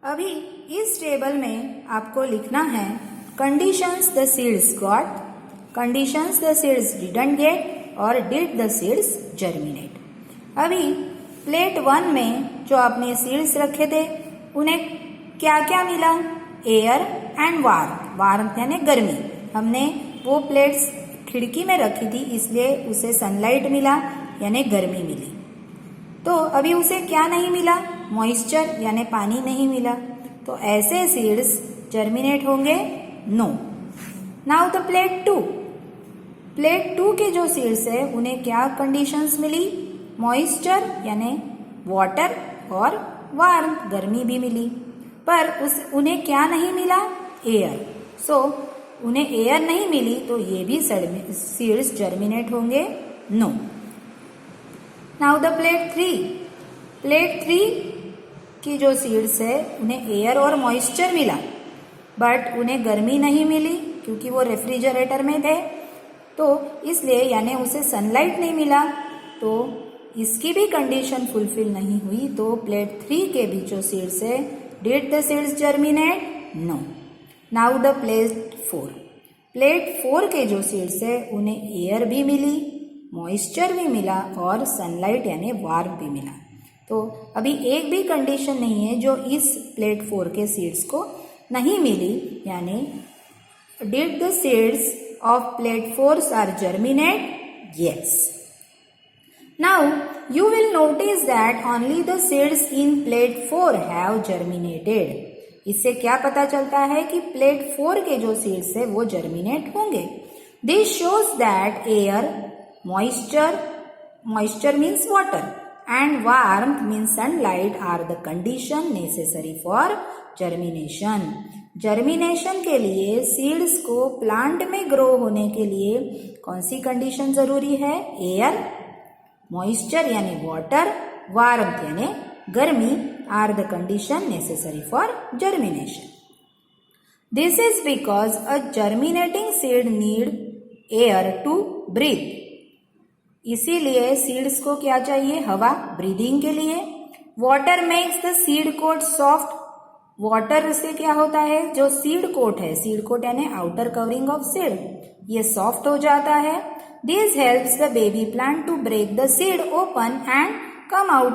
अभी इस टेबल में आपको लिखना है conditions the seeds got, conditions the seeds didn't get और डिड द सीड्स जर्मिनेट। अभी प्लेट 1 में जो आपने सीड्स रखे थे उन्हें क्या क्या मिला? एयर एंड वार्म, वार्म यानी गर्मी। हमने वो प्लेट्स खिड़की में रखी थी इसलिए उसे सनलाइट मिला यानी गर्मी मिली। तो अभी उसे क्या नहीं मिला? मॉइस्चर यानी पानी नहीं मिला। तो ऐसे सीड्स जर्मिनेट होंगे? No. Now the plate 2, plate 2 के जो सीड्स है उन्हें क्या कंडीशंस मिली? मॉइस्चर यानी वाटर और वार्म गर्मी भी मिली, पर उन्हें क्या नहीं मिला? एयर। सो उन्हें एयर नहीं मिली तो ये भी सीड्स जर्मिनेट होंगे? No. Now the plate 3, plate 3 की जो सीड्स है उन्हें एयर और मॉइस्चर मिला बट उन्हें गर्मी नहीं मिली क्योंकि वो रेफ्रिजरेटर में थे, तो इसलिए यानी उसे सनलाइट नहीं मिला, तो इसकी भी कंडीशन फुलफिल नहीं हुई। तो प्लेट 3 के भी जो सीड्स है did the seeds germinate? No. Now the plate 4, plate 4 के जो सीड्स है उन्हें एयर भी मिली, मॉइस्चर भी मिला और सनलाइट यानी वार्म भी मिला। तो अभी एक भी कंडीशन नहीं है जो इस प्लेट 4 के सीड्स को नहीं मिली, यानी did the seeds of plate 4 are germinate? Yes. Now you will notice that only the seeds in plate 4 have germinated. इससे क्या पता चलता है कि प्लेट 4 के जो सीड्स है वो जर्मिनेट होंगे। This shows that air, moisture means water and warmth means sunlight are the condition necessary for germination. Germination के लिए सीड्स को प्लांट में ग्रो होने के लिए कौन सी कंडीशन जरूरी है? एयर, मॉइस्चर यानी वाटर, वार्मथ यानी गर्मी are the condition necessary for germination. This is because a germinating seed need air to breathe. इसीलिए सीड्स को क्या चाहिए? हवा, ब्रीदिंग के लिए। Water makes the seed coat soft, water से क्या होता है? जो सीड कोट है, सीड कोट यानी आउटर कवरिंग ऑफ सीड, ये सॉफ्ट हो जाता है। This helps the baby plant to break the seed open and come out.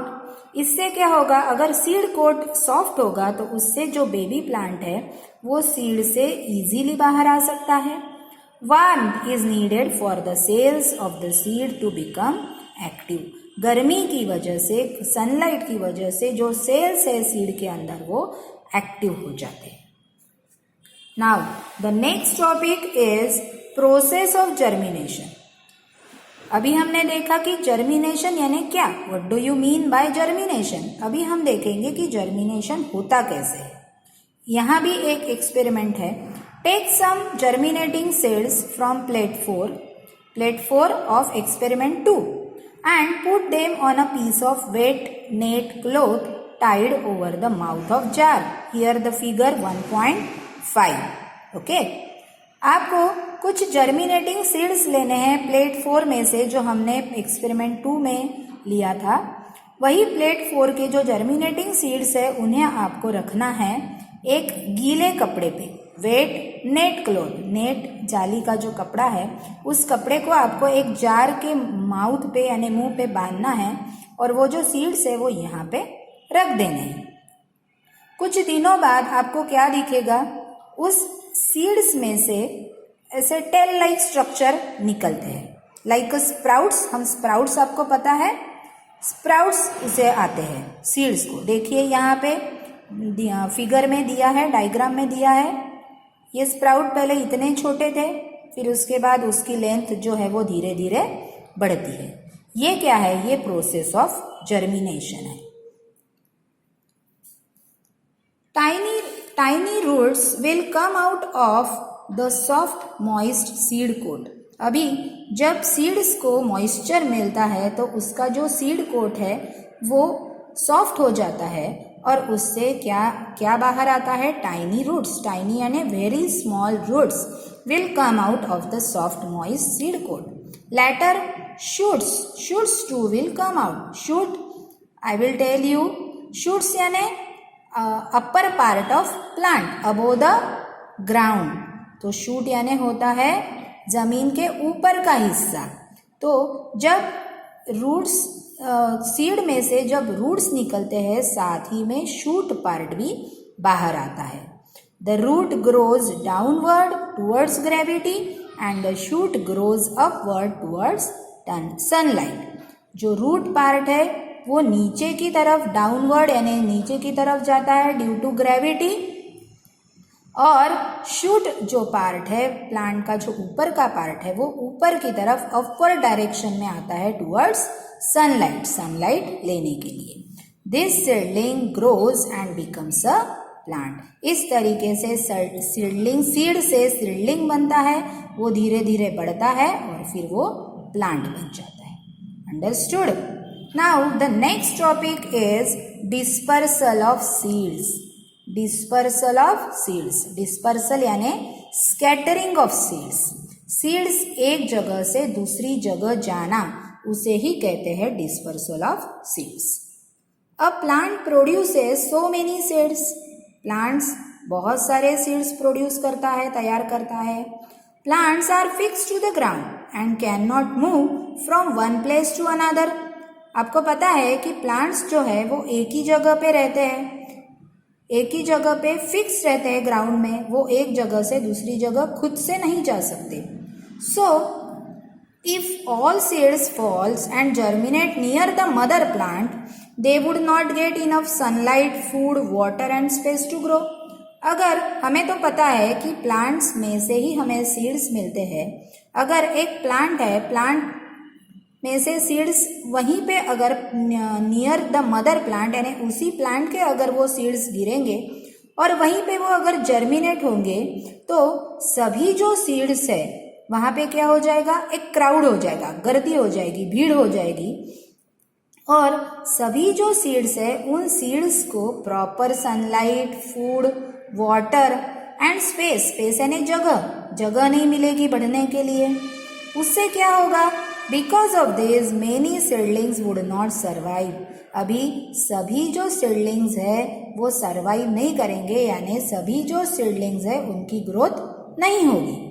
इससे क्या होगा? अगर सीड कोट सॉफ्ट होगा तो उससे जो बेबी प्लांट है वो सीड से इजीली बाहर आ सकता है। Warmth is needed for the cells of the seed to become active. गर्मी की वजह से, सनलाइट की वजह से जो सेल्स है सीड के अंदर वो एक्टिव हो जाते हैं। Now the next topic is process of germination. अभी हमने देखा कि जर्मिनेशन यानी क्या, what do you mean by germination. अभी हम देखेंगे कि जर्मिनेशन होता कैसे है। यहाँ भी एक एक्सपेरिमेंट है। Take some germinating seeds from plate 4 of experiment 2 and put them on a piece of wet net cloth tied over the mouth of jar. Here the figure 1.5। Okay, आपको कुछ जर्मिनेटिंग सीड्स लेने हैं plate 4 में से जो हमने experiment 2 में लिया था। वही प्लेट 4 के जो जर्मिनेटिंग सीड्स है उन्हें आपको रखना है एक गीले कपड़े पे, वेट नेट क्लॉथ, नेट जाली का जो कपड़ा है उस कपड़े को आपको एक जार के माउथ पे यानी मुंह पे बांधना है और वो जो सीड्स है वो यहाँ पे रख देने हैं। कुछ दिनों बाद आपको क्या दिखेगा? उस सीड्स में से ऐसे टेल लाइक स्ट्रक्चर निकलते हैं, लाइक स्प्राउट्स। हम स्प्राउट्स, आपको पता है स्प्राउट्स उसे आते हैं सीड्स को। देखिए यहाँ पे फिगर में दिया है, डायग्राम में दिया है। ये स्प्राउट पहले इतने छोटे थे, फिर उसके बाद उसकी लेंथ जो है वो धीरे धीरे बढ़ती है। ये क्या है? ये प्रोसेस ऑफ जर्मिनेशन है। Tiny roots will come out of the soft moist seed coat. अभी जब सीड्स को मॉइस्चर मिलता है तो उसका जो सीड कोट है वो सॉफ्ट हो जाता है और उससे क्या बाहर आता है? Tiny roots. टाइनी यानी very small roots will come out of the soft moist seed coat. Later shoots too will come out. Shoot, I will tell you, shoots यानी upper part of plant above the ground. तो shoot यानी होता है जमीन के ऊपर का हिस्सा। तो जब रूट्स सीड में से जब रूट्स निकलते हैं साथ ही में शूट पार्ट भी बाहर आता है। The root grows downward towards gravity and the shoot grows upward towards sunlight. जो रूट पार्ट है वो नीचे की तरफ डाउनवर्ड यानी नीचे की तरफ जाता है ड्यू टू ग्रेविटी, और शूट जो पार्ट है प्लांट का जो ऊपर का पार्ट है वो ऊपर की तरफ अपवर्ड डायरेक्शन में आता है टुवर्ड्स सनलाइट लेने के लिए। This seedling grows and becomes a plant. इस तरीके से सीड से सीडलिंग बनता है, वो धीरे धीरे बढ़ता है और फिर वो प्लांट बन जाता है। Understood? Now the next topic is dispersal of seeds. Dispersal of seeds, dispersal यानी स्कैटरिंग ऑफ सीड्स। सीड्स एक जगह से दूसरी जगह जाना उसे ही कहते हैं dispersal of seeds. A plant produces so many seeds. Plants बहुत सारे सीड्स प्रोड्यूस करता है, तैयार करता है। Plants are fixed to the ground and can not move from one place to another. आपको पता है कि प्लांट्स जो है वो एक ही जगह पे रहते हैं, एक ही जगह पे फिक्स रहते हैं ग्राउंड में, वो एक जगह से दूसरी जगह खुद से नहीं जा सकते। So if all seeds falls and germinate near the mother plant they would not get enough sunlight, food, water and space to grow. अगर हमें तो पता है कि प्लांट्स में से ही हमें सीड्स मिलते हैं। अगर एक प्लांट है, प्लांट में से सीड्स वहीं पे अगर नियर द मदर प्लांट यानी उसी प्लांट के अगर वो सीड्स गिरेंगे और वहीं पे वो अगर जर्मिनेट होंगे तो सभी जो सीड्स है वहाँ पे क्या हो जाएगा, एक क्राउड हो जाएगा, गर्दी हो जाएगी, भीड़ हो जाएगी, और सभी जो सीड्स है उन सीड्स को proper sunlight, food, water and space यानी जगह नहीं मिलेगी बढ़ने के लिए। उससे क्या होगा, because of this many seedlings would not survive. अभी सभी जो सीडलिंग्स है वो सर्वाइव नहीं करेंगे, यानी सभी जो सीडलिंग्स है उनकी ग्रोथ नहीं होगी।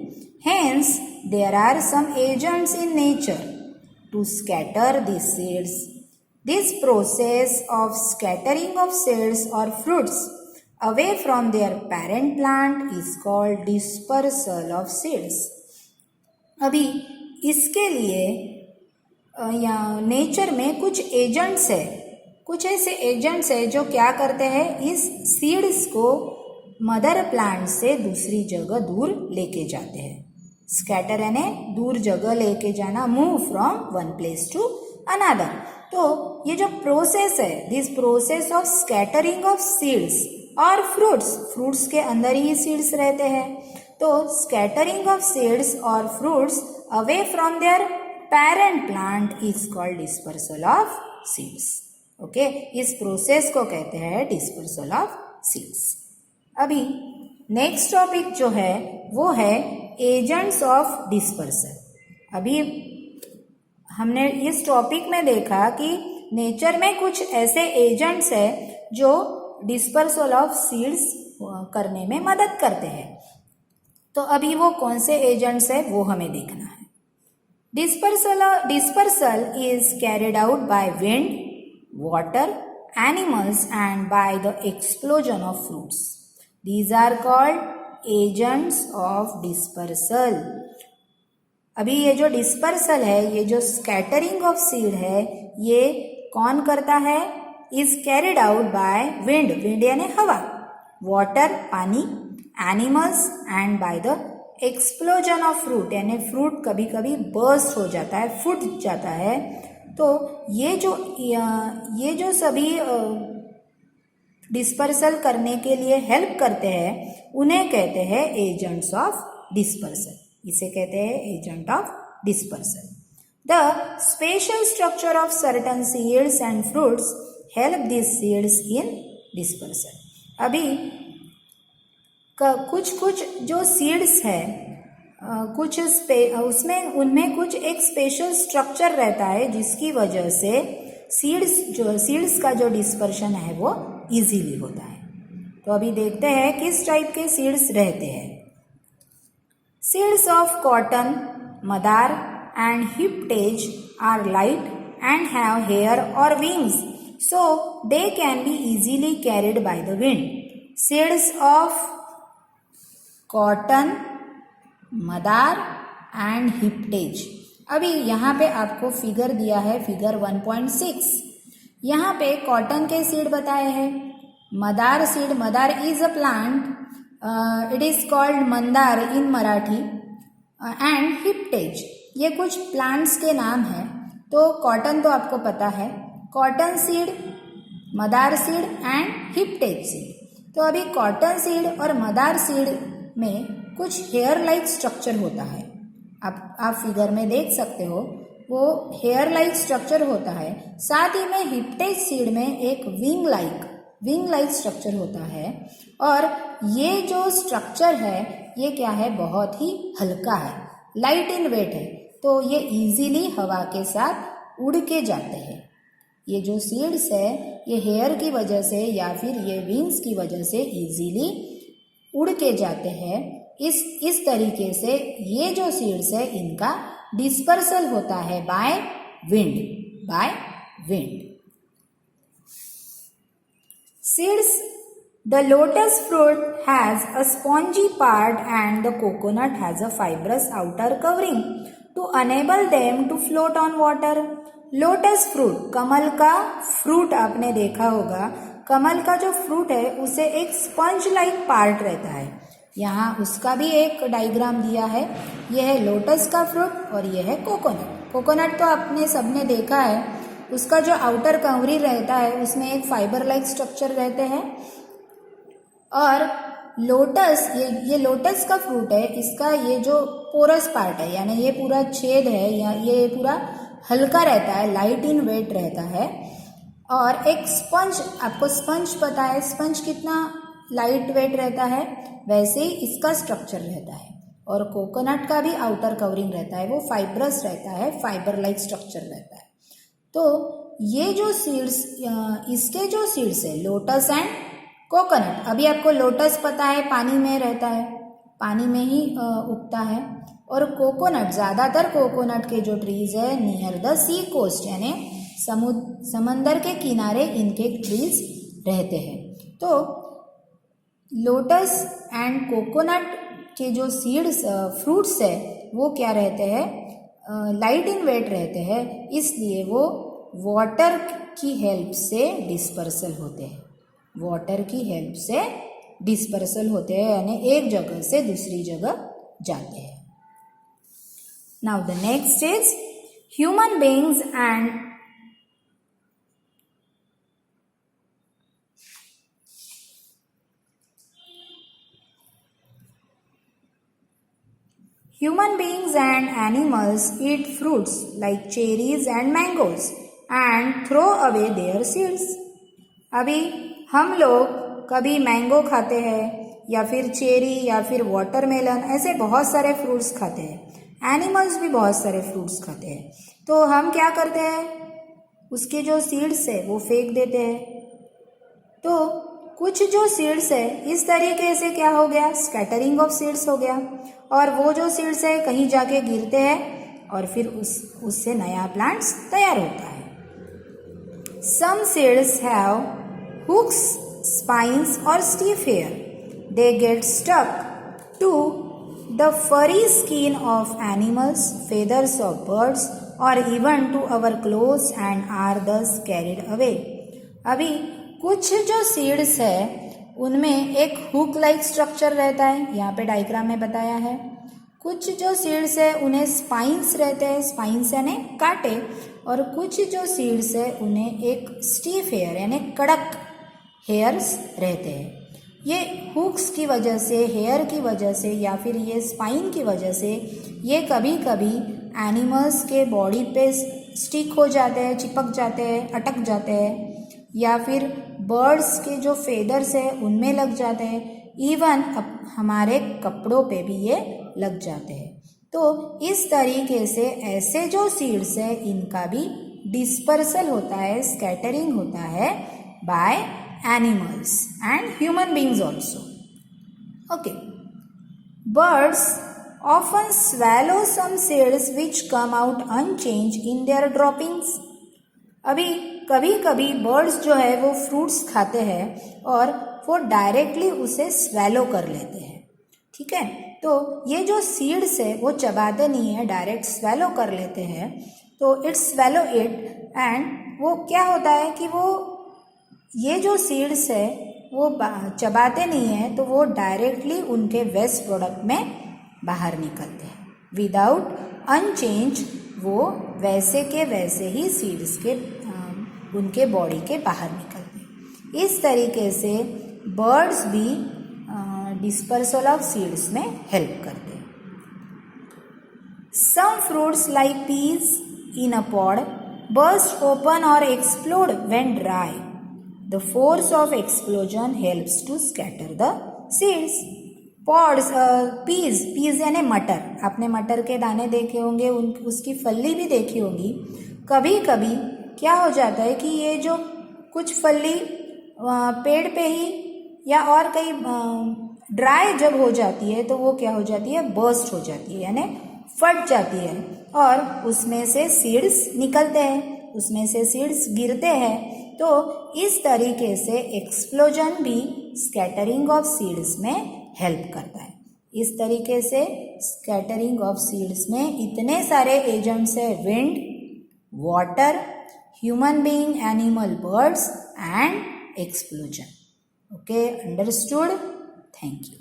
Hence there are some agents in nature to scatter the seeds. This process of scattering of seeds और fruits away from their parent plant is called dispersal of seeds. अभी इसके लिए या नेचर में कुछ एजेंट्स है, कुछ ऐसे एजेंट्स है जो क्या करते हैं, इस सीड्स को मदर प्लांट से दूसरी जगह दूर लेके जाते हैं। स्कैटर यानी दूर जगह लेके जाना, move from one place to another. तो ये जो प्रोसेस है, this process of scattering of seeds और फ्रूट्स के अंदर ही सीड्स रहते हैं। तो स्कैटरिंग ऑफ सीड्स और fruits away from their parent plant is called dispersal of seeds. Okay, इस प्रोसेस को कहते हैं डिस्पर्सल ऑफ सीड्स। अभी नेक्स्ट टॉपिक जो है वो है एजेंट्स ऑफ डिस्पर्सल। अभी हमने इस टॉपिक में देखा कि नेचर में कुछ ऐसे एजेंट्स है जो डिस्पर्सल ऑफ सीड्स करने में मदद करते हैं। तो अभी वो कौन से एजेंट्स है वो हमें देखना है। Dispersal is carried out by wind, water, animals and by the explosion of fruits. These are called agents of dispersal. अभी ये जो डिस्पर्सल है, ये जो स्कैटरिंग ऑफ सीड है, ये कौन करता है, is carried out by wind, wind यानी हवा, वाटर पानी, animals and by the explosion of fruit यानी फ्रूट कभी कभी बर्स्ट हो जाता है, फूट जाता है। तो ये जो सभी डिस्पर्सल करने के लिए हेल्प करते हैं उन्हें कहते हैं एजेंट्स ऑफ डिस्पर्सल। इसे कहते हैं agent of dispersal. The special structure of certain seeds and fruits help this seeds in dispersal. अभी कुछ जो सीड्स है कुछ उनमें कुछ एक स्पेशल स्ट्रक्चर रहता है जिसकी वजह से सीड्स का जो डिस्पर्शन है वो इजीली होता है। तो अभी देखते हैं किस टाइप के सीड्स रहते हैं। Seeds of cotton, madar and hiptage are light and have hair or wings, so they can be easily carried by the wind. Seeds of cotton, madar and hiptage. अभी यहाँ पे आपको फिगर दिया है, figure 1.6। यहाँ पे कॉटन के seed बताए हैं, madar seed, madar is a plant, it is called mandar in Marathi, and hiptage, ये कुछ प्लांट्स के नाम हैं। तो कॉटन तो आपको पता है, cotton seed, madar seed and hiptage seed. तो अभी कॉटन सीड और मदार सीड में कुछ हेयर लाइक स्ट्रक्चर होता है, आप फिगर में देख सकते हो, वो हेयर लाइक स्ट्रक्चर होता है। साथ ही में हिप्टेज सीड में एक विंग लाइक स्ट्रक्चर होता है, और ये जो स्ट्रक्चर है ये क्या है, बहुत ही हल्का है, लाइट इन वेट है, तो ये इजीली हवा के साथ उड़ के जाते हैं। ये जो सीड्स है ये हेयर की वजह से या फिर ये विंग्स की वजह से इजीली उड़ के जाते हैं। इस तरीके से ये जो सीड्स है इनका डिस्पर्सल होता है by wind. Seeds. The lotus fruit has a spongy part and the coconut has a fibrous outer covering to enable them to float on water. Lotus fruit, कमल का फ्रूट आपने देखा होगा, कमल का जो फ्रूट है उसे एक स्पंज लाइक पार्ट रहता है। यहाँ उसका भी एक डायग्राम दिया है, यह है लोटस का फ्रूट और यह है कोकोनट। कोकोनट तो आपने सबने देखा है, उसका जो आउटर कवरिंग रहता है उसमें एक फाइबर लाइक स्ट्रक्चर रहते हैं। और लोटस, ये लोटस का फ्रूट है, इसका ये जो पोरस पार्ट है, यानी ये पूरा छेद है या ये पूरा हल्का रहता है, लाइट इन वेट रहता है। और एक स्पंज, आपको स्पंज पता है, स्पंज कितना लाइट वेट रहता है, वैसे ही इसका स्ट्रक्चर रहता है। और कोकोनट का भी आउटर कवरिंग रहता है, वो फाइब्रस रहता है, फाइबर लाइक स्ट्रक्चर रहता है। तो ये जो सीड्स, इसके जो सीड्स है लोटस एंड कोकोनट, अभी आपको लोटस पता है पानी में रहता है, पानी में ही उगता है। और कोकोनट, ज़्यादातर कोकोनट के जो ट्रीज है नियर द सी कोस्ट, यानी समंदर के किनारे इनके ट्रीज रहते हैं। तो लोटस एंड कोकोनट के जो सीड्स फ्रूट्स है वो क्या रहते हैं, लाइट इन वेट रहते हैं, इसलिए वो वाटर की हेल्प से डिस्पर्सल होते हैं, वाटर की हेल्प से डिस्पर्सल होते हैं, यानी एक जगह से दूसरी जगह जाते हैं। Now the next is human beings and Human beings and animals eat fruits like cherries and mangoes and throw away their seeds. अभी हम लोग कभी मैंगो खाते हैं या फिर चेरी या फिर वाटरमेलन, ऐसे बहुत सारे फ्रूट्स खाते हैं। एनिमल्स भी बहुत सारे फ्रूट्स खाते हैं। तो हम क्या करते हैं, उसके जो सीड्स है वो फेंक देते हैं। तो कुछ जो सीड्स है इस तरीके से क्या हो गया, स्कैटरिंग ऑफ सीड्स हो गया, और वो जो सीड्स है कहीं जाके गिरते हैं और फिर उससे नया प्लांट्स तैयार होता है। Some seeds have hooks, spines और stiff hair. They get stuck to the furry skin of animals, feathers of birds और even to our clothes and are thus carried away. अभी कुछ जो सीड्स है उनमें एक हुक लाइक स्ट्रक्चर रहता है, यहाँ पे डायग्राम में बताया है। कुछ जो सीड्स है उन्हें स्पाइन्स रहते हैं, स्पाइन्स यानी कांटे, और कुछ जो सीड्स है उन्हें एक स्टीफ हेयर यानी कड़क हेयर्स रहते हैं। ये हुक्स की वजह से, हेयर की वजह से या फिर ये स्पाइन की वजह से ये कभी कभी एनिमल्स के बॉडी पे स्टिक हो जाते हैं, चिपक जाते हैं, अटक जाते हैं, या फिर बर्ड्स के जो फेदर्स है उनमें लग जाते हैं, इवन हमारे कपड़ों पे भी ये लग जाते हैं। तो इस तरीके से ऐसे जो सीड्स है इनका भी डिस्पर्सल होता है, स्कैटरिंग होता है bye animals and human beings also. Okay. Birds often swallow some seeds which come out unchanged in their droppings. अभी कभी कभी बर्ड्स जो है वो फ्रूट्स खाते हैं और वो डायरेक्टली उसे स्वेलो कर लेते हैं. ठीक है, तो ये जो सीड्स है वो चबाते नहीं है, डायरेक्ट स्वेलो कर लेते हैं. तो इट्स स्वेलो इट एंड वो क्या होता है कि वो ये जो सीड्स है वो चबाते नहीं है, तो वो डायरेक्टली उनके वेस्ट प्रोडक्ट में बाहर निकलते हैं. विदाउट अनचेंज वो वैसे के वैसे ही सीड्स के उनके बॉडी के बाहर निकलते हैं. इस तरीके से बर्ड्स भी डिस्पर्सल ऑफ सीड्स में हेल्प करते हैं. Some fruits like peas in a pod burst open or explode when dry. The force of explosion helps to scatter the seeds. Pods, peas यानी मटर. आपने मटर के दाने देखे होंगे, उसकी फली भी देखी होगी. कभी कभी क्या हो जाता है कि ये जो कुछ फली पेड़ पे ही या और कहीं ड्राई जब हो जाती है तो वो क्या हो जाती है, बर्स्ट हो जाती है यानी फट जाती है और उसमें से सीड्स निकलते हैं, उसमें से सीड्स गिरते हैं. तो इस तरीके से एक्सप्लोजन भी स्कैटरिंग ऑफ सीड्स में हेल्प करता है. इस तरीके से स्कैटरिंग ऑफ सीड्स में इतने सारे एजेंट्स है, wind, water, human being, animal, birds and explosion. Okay, understood. Thank you.